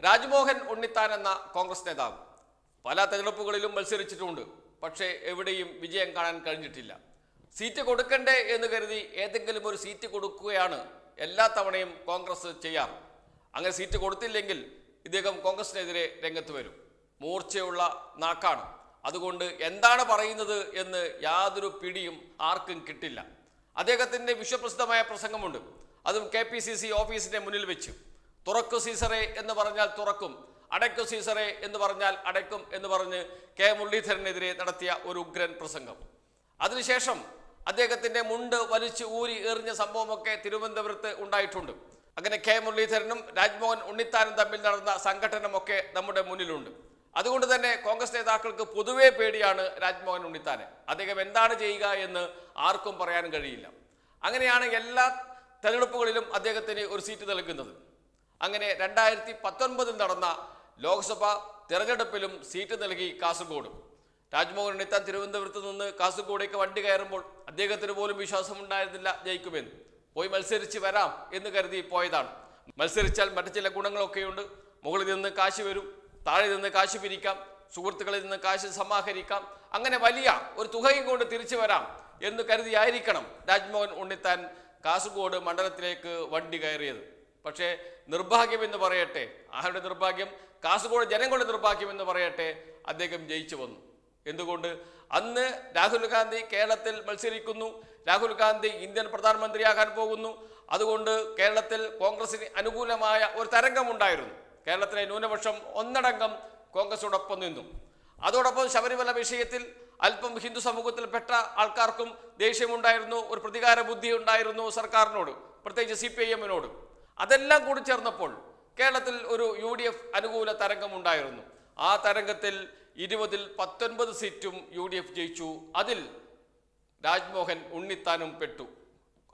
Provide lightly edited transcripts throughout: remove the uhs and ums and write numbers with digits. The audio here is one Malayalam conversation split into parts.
രാജ്മോഹൻ ഉണ്ണിത്താൻ എന്ന കോൺഗ്രസ് നേതാവ് പല തെരഞ്ഞെടുപ്പുകളിലും മത്സരിച്ചിട്ടുണ്ട്. പക്ഷേ എവിടെയും വിജയം കാണാൻ കഴിഞ്ഞിട്ടില്ല. സീറ്റ് കൊടുക്കണ്ടേ എന്ന് കരുതി ഏതെങ്കിലും ഒരു സീറ്റ് കൊടുക്കുകയാണ് എല്ലാ തവണയും കോൺഗ്രസ് ചെയ്യാറ്. അങ്ങനെ സീറ്റ് കൊടുത്തില്ലെങ്കിൽ ഇദ്ദേഹം കോൺഗ്രസിനെതിരെ രംഗത്ത് വരും. മൂർച്ചയുള്ള നാക്കാണ്. അതുകൊണ്ട് എന്താണ് പറയുന്നത് എന്ന് യാതൊരു പിടിയും ആർക്കും കിട്ടില്ല. അദ്ദേഹത്തിൻ്റെ വിശ്വപ്രസിദ്ധമായ പ്രസംഗമുണ്ട്. അതും KPCC ഓഫീസിൻ്റെ മുന്നിൽ വെച്ച്, തുറക്കു സീസറെ എന്ന് പറഞ്ഞാൽ തുറക്കും, അടയ്ക്കു സീസറെ എന്ന് പറഞ്ഞാൽ അടയ്ക്കും എന്ന് പറഞ്ഞ് K മുരളീധരനെതിരെ നടത്തിയ ഒരു ഉഗ്രൻ പ്രസംഗം. അതിനുശേഷം അദ്ദേഹത്തിൻ്റെ മുണ്ട് വലിച്ചു ഊരി എറിഞ്ഞ സംഭവമൊക്കെ തിരുവനന്തപുരത്ത് ഉണ്ടായിട്ടുണ്ട്. അങ്ങനെ K മുരളീധരനും രാജ്മോഹൻ ഉണ്ണിത്താനും തമ്മിൽ നടന്ന സംഘടനമൊക്കെ നമ്മുടെ മുന്നിലുണ്ട്. അതുകൊണ്ട് തന്നെ കോൺഗ്രസ് നേതാക്കൾക്ക് പൊതുവെ പേടിയാണ് രാജ്മോഹൻ ഉണ്ണിത്താനെ. അദ്ദേഹം എന്താണ് ചെയ്യുക എന്ന് ആർക്കും പറയാൻ കഴിയില്ല. അങ്ങനെയാണ് എല്ലാ തെരഞ്ഞെടുപ്പുകളിലും അദ്ദേഹത്തിന് ഒരു സീറ്റ് നൽകുന്നത്. അങ്ങനെ 2019 നടന്ന ലോക്സഭാ തെരഞ്ഞെടുപ്പിലും സീറ്റ് നൽകി കാസർഗോഡ്. രാജ്മോഹൻ ഉണ്ണിത്താൻ തിരുവനന്തപുരത്ത് നിന്ന് കാസർഗോഡേക്ക് വണ്ടി കയറുമ്പോൾ അദ്ദേഹത്തിന് പോലും വിശ്വാസമുണ്ടായിരുന്നില്ല ജയിക്കുമെന്ന്. പോയി മത്സരിച്ച് വരാം എന്ന് കരുതി പോയതാണ്. മത്സരിച്ചാൽ മറ്റു ചില ഗുണങ്ങളൊക്കെയുണ്ട്. മുകളിൽ നിന്ന് കാശ് വരും, താഴെ നിന്ന് കാശ് പിരിക്കാം, സുഹൃത്തുക്കളിൽ നിന്ന് കാശ് സമാഹരിക്കാം. അങ്ങനെ വലിയ ഒരു തുകയും കൊണ്ട് തിരിച്ചു വരാം എന്ന് കരുതിയായിരിക്കണം രാജ്മോഹൻ ഉണ്ണിത്താൻ കാസർഗോഡ് മണ്ഡലത്തിലേക്ക് വണ്ടി കയറിയത്. പക്ഷേ നിർഭാഗ്യമെന്ന് പറയട്ടെ, ആരുടെ നിർഭാഗ്യം? കാസർഗോഡ് ജനങ്ങളുടെ നിർഭാഗ്യം എന്ന് പറയട്ടെ, അദ്ദേഹം ജയിച്ചു വന്നു. എന്തുകൊണ്ട്? അന്ന് രാഹുൽ ഗാന്ധി കേരളത്തിൽ മത്സരിക്കുന്നു, രാഹുൽ ഗാന്ധി ഇന്ത്യൻ പ്രധാനമന്ത്രിയാകാൻ പോകുന്നു. അതുകൊണ്ട് കേരളത്തിൽ കോൺഗ്രസിന് അനുകൂലമായ ഒരു തരംഗമുണ്ടായിരുന്നു. കേരളത്തിലെ ന്യൂനപക്ഷം ഒന്നടങ്കം കോൺഗ്രസോടൊപ്പം നിന്നു. അതോടൊപ്പം ശബരിമല വിഷയത്തിൽ അല്പം ഹിന്ദു സമൂഹത്തിൽപ്പെട്ട ആൾക്കാർക്കും ദേഷ്യമുണ്ടായിരുന്നു, ഒരു പ്രതികാര ബുദ്ധി ഉണ്ടായിരുന്നു സർക്കാരിനോട്, പ്രത്യേകിച്ച് CPIM-നോട്. അതെല്ലാം കൂടി ചേർന്നപ്പോൾ കേരളത്തിൽ ഒരു UDF അനുകൂല തരംഗമുണ്ടായിരുന്നു. ആ തരംഗത്തിൽ 20-ൽ 19 സീറ്റും UDF ജയിച്ചു. അതിൽ രാജ്മോഹൻ ഉണ്ണിത്താനും പെട്ടു.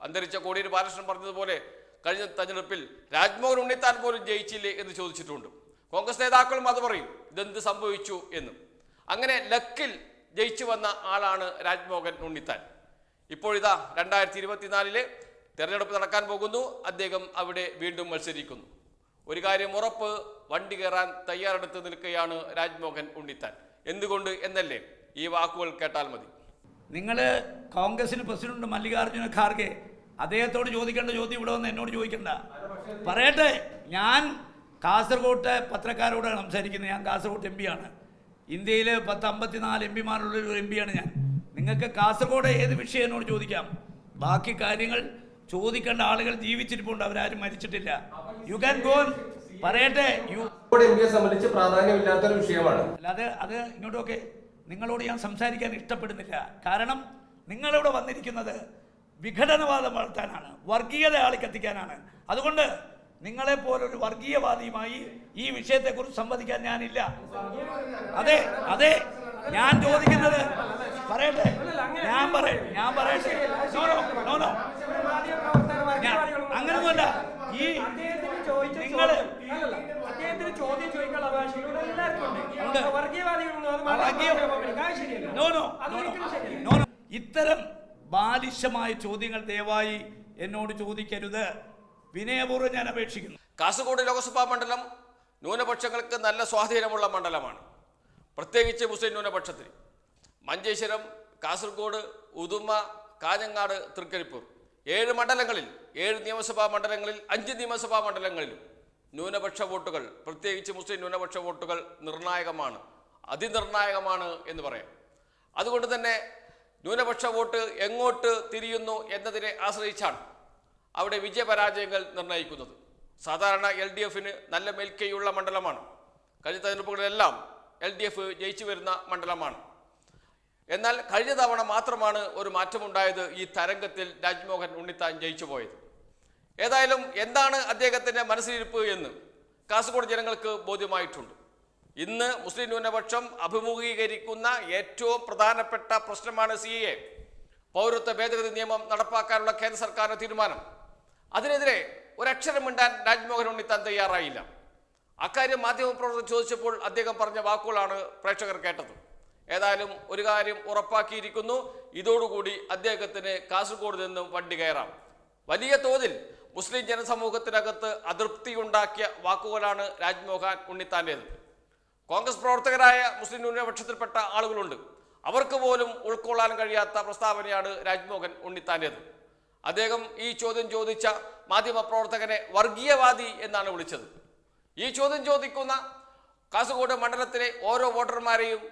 അന്തരിച്ച കോടിയേരി ബാലകൃഷ്ണൻ പറഞ്ഞതുപോലെ കഴിഞ്ഞ തെരഞ്ഞെടുപ്പിൽ രാജ്മോഹൻ ഉണ്ണിത്താൻ പോലും ജയിച്ചില്ലേ എന്ന് ചോദിച്ചിട്ടുണ്ട്. കോൺഗ്രസ് നേതാക്കളും അത് പറയും, ഇതെന്ത് സംഭവിച്ചു എന്ന്. അങ്ങനെ ലക്കിൽ ജയിച്ചു വന്ന ആളാണ് രാജ്മോഹൻ ഉണ്ണിത്താൻ. ഇപ്പോഴിതാ 2024-ലെ തെരഞ്ഞെടുപ്പ് നടക്കാൻ പോകുന്നു. അദ്ദേഹം അവിടെ വീണ്ടും മത്സരിക്കുന്നു. ഒരു കാര്യം ഉറപ്പ്, വണ്ടി കയറാൻ തയ്യാറെടുത്ത് നിൽക്കുകയാണ് രാജ്മോഹൻ ഉണ്ണിത്താൻ. എന്തുകൊണ്ട് എന്നല്ലേ ഈ വാക്കുകൾ കേട്ടാൽ മതി. നിങ്ങൾ കോൺഗ്രസിന് പ്രസിഡന്റ് മല്ലികാർജ്ജുന ഖാർഗെ, അദ്ദേഹത്തോട് ചോദിക്കേണ്ട ചോദ്യം ഇവിടെ വന്ന് എന്നോട് ചോദിക്കണ്ട. പറയട്ടെ, ഞാൻ കാസർഗോട്ടെ പത്രക്കാരോടാണ് സംസാരിക്കുന്നത്. ഞാൻ കാസർഗോഡ് MP ആണ്. ഇന്ത്യയിൽ 54 MPമാരുള്ളൊരു MP ആണ് ഞാൻ. നിങ്ങൾക്ക് കാസർഗോഡ് ഏത് വിഷയം എന്നോട് ചോദിക്കാം. ബാക്കി കാര്യങ്ങൾ ചോദിക്കേണ്ട ആളുകൾ ജീവിച്ചിരിപ്പുണ്ട്, അവരാരും മരിച്ചിട്ടില്ല. You can go. പറയട്ടെ, സംബന്ധിച്ച് പ്രാധാന്യമില്ലാത്തൊരു വിഷയമാണ്. അല്ലാതെ അത് ഇങ്ങോട്ടൊക്കെ നിങ്ങളോട് ഞാൻ സംസാരിക്കാൻ ഇഷ്ടപ്പെടുന്നില്ല. കാരണം നിങ്ങളിവിടെ വന്നിരിക്കുന്നത് വിഘടനവാദം വളർത്താനാണ്, വർഗീയത ആളിക്കത്തിക്കാനാണ്. അതുകൊണ്ട് നിങ്ങളെപ്പോലൊരു വർഗീയവാദിയുമായി ഈ വിഷയത്തെക്കുറിച്ച് സംവദിക്കാൻ ഞാനില്ല. അതെ അതെ, ഞാൻ ചോദിക്കുന്നത് പറയട്ടെ, ഞാൻ പറയട്ടെ. അങ്ങനൊന്നുമല്ല. ഈ നിങ്ങൾ ഇത്തരം ബാലിശമായ ചോദ്യങ്ങൾ ദയവായി എന്നോട് ചോദിക്കരുത്. വിനയപൂർവ്വം ഞാൻ അപേക്ഷിക്കുന്നു. കാസർഗോഡ് ലോക്സഭാ മണ്ഡലം ന്യൂനപക്ഷങ്ങൾക്ക് നല്ല സ്വാധീനമുള്ള മണ്ഡലമാണ്, പ്രത്യേകിച്ച് മുസ്ലിം ന്യൂനപക്ഷത്തിന്. മഞ്ചേശ്വരം, കാസർഗോഡ്, ഉദുമ, കാഞ്ഞങ്ങാട്, തൃക്കരിപ്പൂർ 7 മണ്ഡലങ്ങളിൽ, 7 നിയമസഭാ മണ്ഡലങ്ങളിൽ, 5 നിയമസഭാ മണ്ഡലങ്ങളിലും ന്യൂനപക്ഷ വോട്ടുകൾ, പ്രത്യേകിച്ച് മുസ്ലിം ന്യൂനപക്ഷ വോട്ടുകൾ നിർണായകമാണ്, അതിനിർണായകമാണ് എന്ന് പറയാം. അതുകൊണ്ട് തന്നെ ന്യൂനപക്ഷ വോട്ട് എങ്ങോട്ട് തിരിയുന്നു എന്നതിനെ ആശ്രയിച്ചാണ് അവിടെ വിജയപരാജയങ്ങൾ നിർണ്ണയിക്കുന്നത്. സാധാരണ LDFന് നല്ല മേൽക്കൈയുള്ള മണ്ഡലമാണ്. കഴിഞ്ഞ തെരഞ്ഞെടുപ്പുകളിലെല്ലാം LDF ജയിച്ചു വരുന്ന മണ്ഡലമാണ്. എന്നാൽ കഴിഞ്ഞ തവണ മാത്രമാണ് ഒരു മാറ്റമുണ്ടായത്. ഈ തരംഗത്തിൽ രാജ്മോഹൻ ഉണ്ണിത്താൻ ജയിച്ചു പോയത്. ഏതായാലും എന്താണ് അദ്ദേഹത്തിൻ്റെ മനസ്സിലിരിപ്പ് എന്ന് കാസർഗോഡ് ജനങ്ങൾക്ക് ബോധ്യമായിട്ടുണ്ട്. ഇന്ന് മുസ്ലിം ന്യൂനപക്ഷം അഭിമുഖീകരിക്കുന്ന ഏറ്റവും പ്രധാനപ്പെട്ട പ്രശ്നമാണ് CAA, പൗരത്വ ഭേദഗതി നിയമം നടപ്പാക്കാനുള്ള കേന്ദ്ര സർക്കാരിന്റെ തീരുമാനം. അതിനെതിരെ ഒരക്ഷരം മിണ്ടാൻ രാജ്മോഹൻ ഉണ്ണിത്താൻ തയ്യാറായില്ല. അക്കാര്യം മാധ്യമപ്രവർത്തകർ ചോദിച്ചപ്പോൾ അദ്ദേഹം പറഞ്ഞ വാക്കുകളാണ് പ്രേക്ഷകർ കേട്ടത്. ഏതായാലും ഒരു കാര്യം ഉറപ്പാക്കിയിരിക്കുന്നു, ഇതോടുകൂടി അദ്ദേഹത്തിന് കാസർഗോഡ് നിന്നും വണ്ടി കയറാം. വലിയ തോതിൽ മുസ്ലിം ജനസമൂഹത്തിനകത്ത് അതൃപ്തിയുണ്ടാക്കിയ വാക്കുകളാണ് രാജ്മോഹൻ ഉണ്ണിത്താൻ്റേത്. കോൺഗ്രസ് പ്രവർത്തകരായ മുസ്ലിം ന്യൂനപക്ഷത്തിൽപ്പെട്ട ആളുകളുണ്ട്. അവർക്ക് പോലും ഉൾക്കൊള്ളാൻ കഴിയാത്ത പ്രസ്താവനയാണ് രാജ്മോഹൻ ഉണ്ണിത്താൻ്റേത്. അദ്ദേഹം ഈ ചോദ്യം ചോദിച്ച മാധ്യമപ്രവർത്തകനെ വർഗീയവാദി എന്നാണ് വിളിച്ചത്. ഈ ചോദ്യം ചോദിക്കുന്ന കാസർഗോഡ് മണ്ഡലത്തിലെ ഓരോ വോട്ടർമാരെയും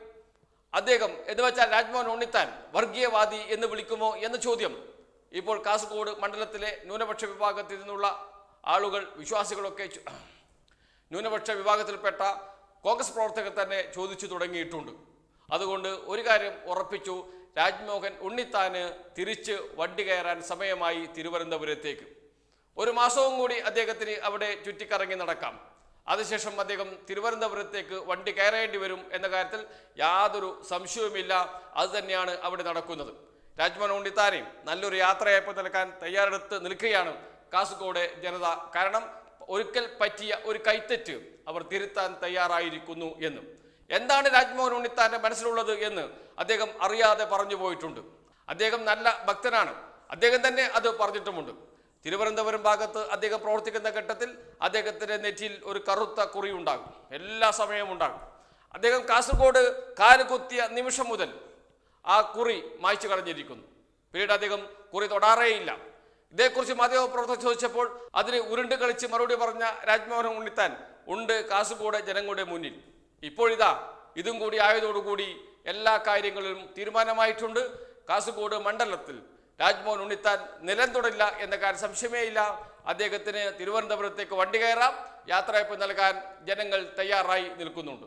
അദ്ദേഹം എന്ന് വെച്ചാൽ രാജ്മോഹൻ ഉണ്ണിത്താൻ വർഗീയവാദി എന്ന് വിളിക്കുമോ എന്ന ചോദ്യം ഇപ്പോൾ കാസർഗോഡ് മണ്ഡലത്തിലെ ന്യൂനപക്ഷ വിഭാഗത്തിൽ നിന്നുള്ള ആളുകൾ, വിശ്വാസികളൊക്കെ ന്യൂനപക്ഷ വിഭാഗത്തിൽപ്പെട്ട കോൺഗ്രസ് പ്രവർത്തകർ തന്നെ ചോദിച്ചു തുടങ്ങിയിട്ടുണ്ട്. അതുകൊണ്ട് ഒരു കാര്യം ഉറപ്പിച്ചു, രാജ്മോഹൻ ഉണ്ണിത്താന് തിരിച്ച് വണ്ടി കയറാൻ സമയമായി തിരുവനന്തപുരത്തേക്ക്. ഒരു മാസവും കൂടി അദ്ദേഹത്തിന് അവിടെ ചുറ്റിക്കറങ്ങി നടക്കാം. അതിനുശേഷം അദ്ദേഹം തിരുവനന്തപുരത്തേക്ക് വണ്ടി കയറേണ്ടി വരും എന്ന കാര്യത്തിൽ യാതൊരു സംശയവുമില്ല. അതുതന്നെയാണ് അവിടെ നടക്കുന്നത്. രാജ്മോഹൻ ഉണ്ണിത്താനെയും നല്ലൊരു യാത്രയയപ്പ് നൽകാൻ തയ്യാറെടുത്ത് നിൽക്കുകയാണ് കാസർഗോഡ് ജനത. കാരണം ഒരിക്കൽ പറ്റിയ ഒരു കൈത്തെറ്റ് അവർ തിരുത്താൻ തയ്യാറായിരിക്കുന്നു എന്ന്. എന്താണ് രാജ്മോഹൻ ഉണ്ണിത്താന്റെ മനസ്സിലുള്ളത് എന്ന് അദ്ദേഹം അറിയാതെ പറഞ്ഞു പോയിട്ടുണ്ട്. അദ്ദേഹം നല്ല ഭക്തനാണ്, അദ്ദേഹം തന്നെ അത് പറഞ്ഞിട്ടുമുണ്ട്. തിരുവനന്തപുരം ഭാഗത്ത് അദ്ദേഹം പ്രവർത്തിക്കുന്ന ഘട്ടത്തിൽ അദ്ദേഹത്തിൻ്റെ നെറ്റിയിൽ ഒരു കറുത്ത കുറി ഉണ്ടാകും, എല്ലാ സമയവും ഉണ്ടാകും. അദ്ദേഹം കാസർഗോഡ് കാലുകുത്തിയ നിമിഷം മുതൽ ആ കുറി മായ്ച്ചു കളഞ്ഞിരിക്കുന്നു. പിന്നീട് അദ്ദേഹം കുറി തൊടാറേയില്ല. ഇതേക്കുറിച്ച് മാധ്യമപ്രവർത്തകർ ചോദിച്ചപ്പോൾ അതിന് ഉരുണ്ട് കളിച്ച് മറുപടി പറഞ്ഞ രാജ്മോഹൻ ഉണ്ണിത്താൻ ഉണ്ട് കാസർഗോഡ് ജനങ്ങളുടെ മുന്നിൽ. ഇപ്പോഴിതാ ഇതും കൂടി ആയതോടുകൂടി എല്ലാ കാര്യങ്ങളിലും തീരുമാനമായിട്ടുണ്ട്. കാസർഗോഡ് മണ്ഡലത്തിൽ രാജ്മോഹൻ ഉണ്ണിത്താൻ നിലം തൊടില്ല എന്ന കാര്യം സംശയമേയില്ല. അദ്ദേഹത്തിന് തിരുവനന്തപുരത്തേക്ക് വണ്ടി കയറാം, യാത്രയയപ്പ് നൽകാൻ ജനങ്ങൾ തയ്യാറായി നിൽക്കുന്നുണ്ട്.